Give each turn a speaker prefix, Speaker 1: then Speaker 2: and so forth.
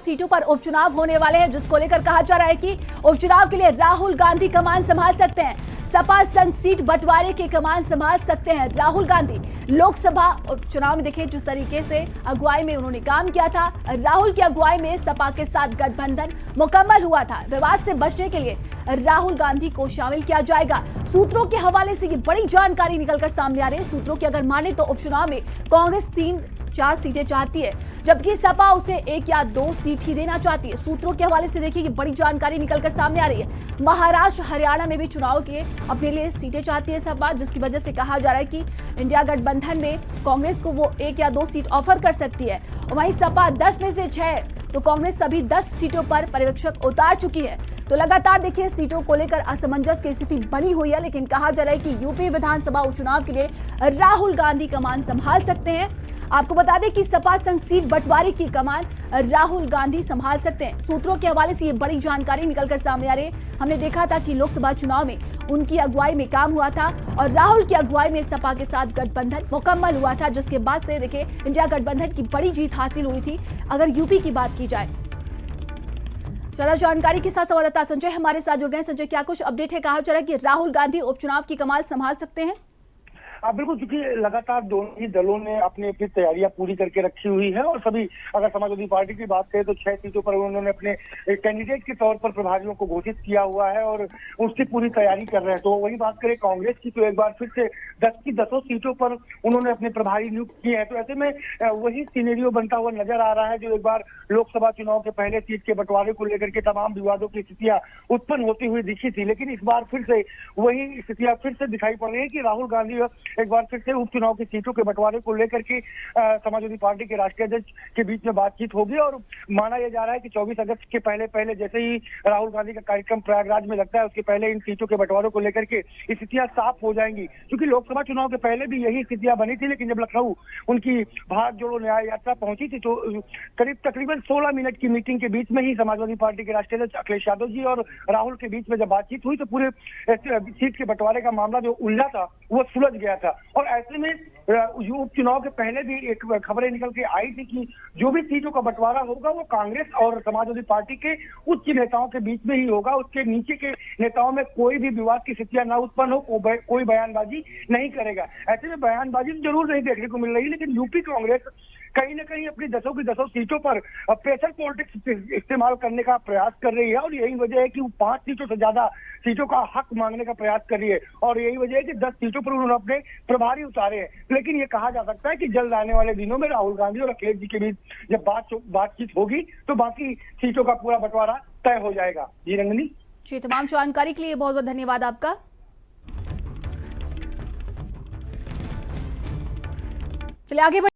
Speaker 1: सीटों पर उपचुनाव होने वाले हैं, जिसको लेकर कहा जा रहा है कि उपचुनाव के लिए राहुल गांधी कमान संभाल सकते हैं। सपा संघ सीट बंटवारे की कमान संभाल सकते हैं राहुल गांधी। लोकसभा उपचुनाव में देखिए जिस तरीके से अगुवाई में उन्होंने काम किया था, राहुल की अगुवाई में सपा के साथ गठबंधन मुकम्मल हुआ था। विवाद से बचने के लिए राहुल गांधी को शामिल किया जाएगा। सूत्रों के हवाले से ये बड़ी जानकारी निकलकर सामने आ रही है। सूत्रों की अगर माने तो उपचुनाव में कांग्रेस 3-4 सीटें चाहती है, जबकि सपा उसे 1 या 2 सीट ही देना चाहती है। सूत्रों के हवाले से देखिए कि बड़ी जानकारी निकलकर सामने आ रही है। महाराष्ट्र हरियाणा में भी चुनाव के अपने लिए सीटें चाहती है सपा, जिसकी वजह से कहा जा रहा है कि इंडिया गठबंधन में कांग्रेस को वो 1 या 2 सीट ऑफर कर सकती है। वहीं सपा 10 में से 6, तो कांग्रेस सभी 10 सीटों पर पर्यवेक्षक उतार चुकी है। तो लगातार देखिए सीटों को लेकर असमंजस की स्थिति बनी हुई है, लेकिन कहा जा रहा है कि यूपी विधानसभा उपचुनाव के लिए राहुल गांधी कमान संभाल सकते हैं। आपको बता दें कि सपा संघ सीट बंटवारे की कमान राहुल गांधी संभाल सकते हैं। सूत्रों के हवाले से ये बड़ी जानकारी निकलकर सामने आ रही है। हमने देखा था कि लोकसभा चुनाव में उनकी अगुवाई में काम हुआ था और राहुल की अगुवाई में सपा के साथ गठबंधन मुकम्मल हुआ था, जिसके बाद से देखिए इंडिया गठबंधन की बड़ी जीत हासिल हुई थी। अगर यूपी की बात की जाए, ज्यादा जानकारी के साथ संवाददाता संजय हमारे साथ जुड़ गए। संजय, क्या कुछ अपडेट है? कहा जा रहा है कि राहुल गांधी उपचुनाव की कमान संभाल सकते हैं।
Speaker 2: बिल्कुल, क्योंकि लगातार दोनों ही दलों ने अपनी अपनी तैयारियां पूरी करके रखी हुई है और सभी, अगर समाजवादी पार्टी की बात करें तो 6 सीटों पर उन्होंने अपने कैंडिडेट के तौर पर प्रभारियों को घोषित किया हुआ है और उसकी पूरी तैयारी कर रहे हैं। तो वही बात करें कांग्रेस की, तो एक बार फिर से 10 की 10 सीटों पर उन्होंने अपने प्रभारी नियुक्त किए हैं। तो ऐसे में वही सिनेरियो बनता हुआ नजर आ रहा है जो एक बार लोकसभा चुनाव के पहले सीट के बंटवारे को लेकर के तमाम विवादों की स्थितियां उत्पन्न होती हुई दिखी थी, लेकिन इस बार फिर से वही स्थितियां फिर से दिखाई पड़ रही है कि राहुल गांधी एक बार फिर से उपचुनाव की सीटों के बंटवारे को लेकर के समाजवादी पार्टी के राष्ट्रीय अध्यक्ष के बीच में बातचीत होगी और माना यह जा रहा है कि 24 अगस्त के पहले जैसे ही राहुल गांधी का कार्यक्रम प्रयागराज में लगता है, उसके पहले इन सीटों के बंटवारे को लेकर के स्थितियां साफ हो जाएंगी। क्योंकि लोकसभा चुनाव के पहले भी यही स्थितियां बनी थी, लेकिन जब लखनऊ उनकी भारत जोड़ो न्याय यात्रा पहुंची थी तो तकरीबन 16 मिनट की मीटिंग के बीच में ही समाजवादी पार्टी के राष्ट्रीय अध्यक्ष अखिलेश यादव जी और राहुल के बीच में जब बातचीत हुई तो पूरे सीट के बंटवारे का मामला जो उलझा था वो सुलझ गया था। और ऐसे में उपचुनाव के पहले भी एक खबरें निकल के आई थी कि जो भी सीटों का बंटवारा होगा वो कांग्रेस और समाजवादी पार्टी के उच्च नेताओं के बीच में ही होगा। उसके नीचे के नेताओं में कोई भी विवाद की स्थितियां ना उत्पन्न हो, कोई बयानबाजी नहीं करेगा। ऐसे में बयानबाजी जरूर नहीं देखने को मिल रही, लेकिन यूपी कांग्रेस कहीं ना कहीं अपनी 10 की 10 सीटों पर प्रेशर पॉलिटिक्स इस्तेमाल करने का प्रयास कर रही है और यही वजह है कि वो 5 सीटों से ज्यादा सीटों का हक मांगने का प्रयास कर रही है और यही वजह है कि 10 सीटों पर उन्होंने अपने प्रभारी उतारे हैं। लेकिन ये कहा जा सकता है कि जल्द आने वाले दिनों में राहुल गांधी और अखिलेश जी के बीच जब बातचीत होगी तो बाकी सीटों का पूरा बंटवारा तय हो जाएगा। जी रंगनी
Speaker 1: जी, तमाम जानकारी के लिए बहुत बहुत धन्यवाद आपका। चलिए आगे